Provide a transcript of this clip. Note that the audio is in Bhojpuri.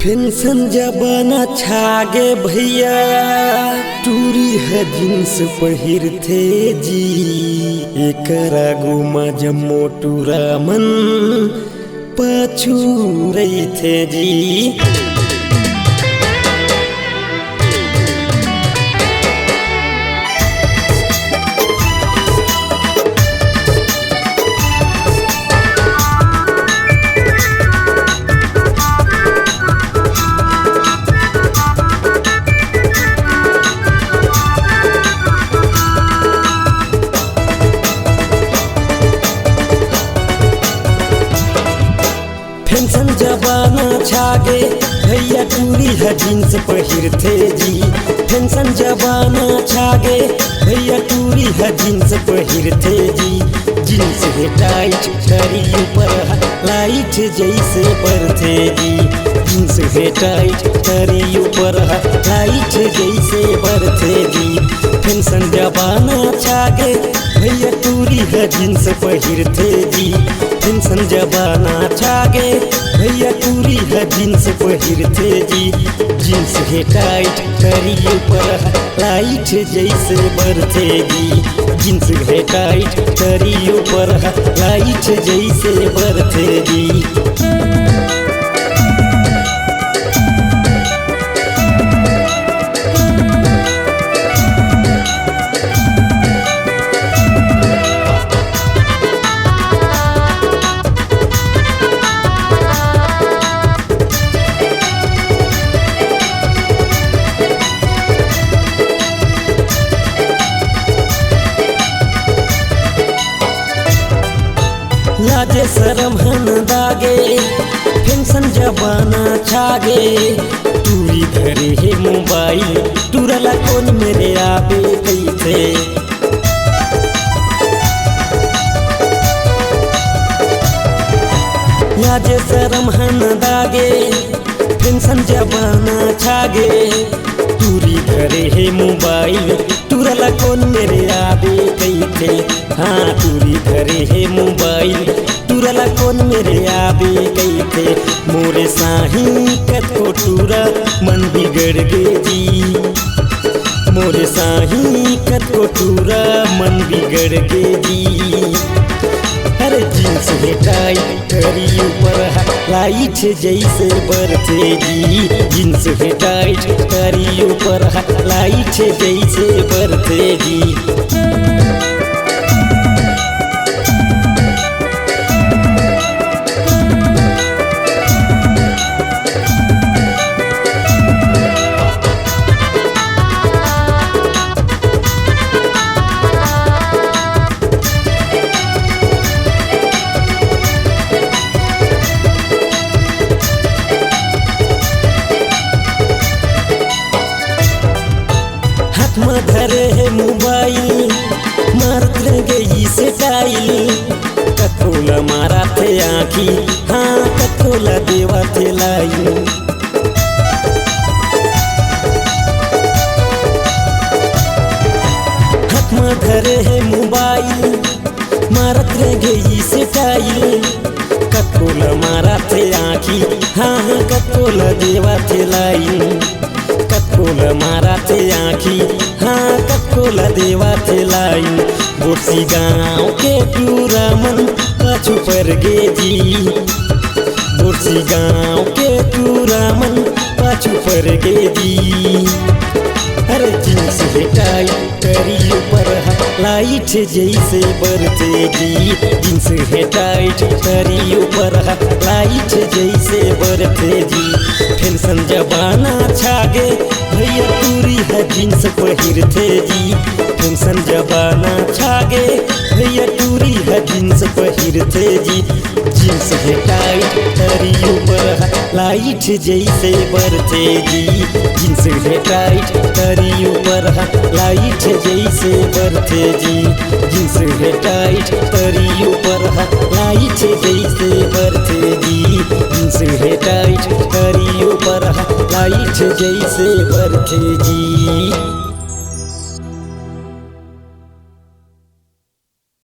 पेंशन जबाना छागे भैया टूरी है जींस पहिरथे जी एकरा गुमा जम्मो टूरा मन पाछू रही थे जी। पेंशन जबाना छागे भैया टूरी है जींस पहिरथे जी। पेंशन जबाना छागे भैया टूरी है जींस पहिरथे जी। जींस है टाइट करी ऊपर लाइट जैसे परथे जी। जींस है टाइट करी ऊपर लाइट जैसे परथे जी। पेंशन जबाना छागे भैया टूरी है जींस पहिरथे जी। पेंशन जबाना छागे भैया टूरी है जींस पहिरथे जी। जींस है टाइट करी ऊपर लाइट जैसे बरथे जी। जींस है टाइट करी ऊपर लाइट जैसे बरथे जी। लाजे शरम हन दागे पेंशन जबाना छागे टूरी धरे है मोबाइल टूरला कौन मेरे आबे कैसे। लाजे शरम हन दागे पेंशन जबाना छागे टूरी धरे है मोबाइल टूरला कौन मेरे आबे कैसे। हाँ टूरी धरे है मोबाइल टूरला कौन मेरे आबे कैसे। मोरे साही कतो टूरा मन बिगड़ गे जी। मोरे साही कतो टूरा मन बिगड़ गे जी। अरे जींस है टाइट करी ऊपर लाइट जैसे बरथे जी। जींस है टाइट करी ऊपर लाइट जैसे बरथे जी। धरे है मोबाइल मारत गई से टाइल कतोला मारा थे आँखी हाँ कतोला देवा थे लाई। हाथ में धरे है मोबाइल मारत गई से टाइल कतोला मारा थे आँखी हाँ हाँ कतोला देवा थे लाई। कतोला मारा थे आँखी हाँ कतोला देवा थे लाई। बोरसी गाँव के पूरा मन पाछू पर गे जी। बोरसी गाँव के पूरा मन पाछू पर गे जी। अरे जींस है टाइट करी ऊपर लाइट जैसे बरथे जी। जींस है टाइट करी ऊपर लाइट जैसे बरथे जी। पेंशन जबाना छागे भैया टूरी है जींस पहिरथे जी। पेंशन जबाना छागे भैया टूरी है जींस पहिरथे जी। जींस है टाइट करी ऊपर लाइट जैसे बरथे जी। जींस है टाइट करी ऊपर लाइट जैसे बरथे जी। जींस है टाइट करी ऊपर लाइट जैसे बरथे जी। जींस है टाइट करी ऊपर लाइट जैसे बरथे जी।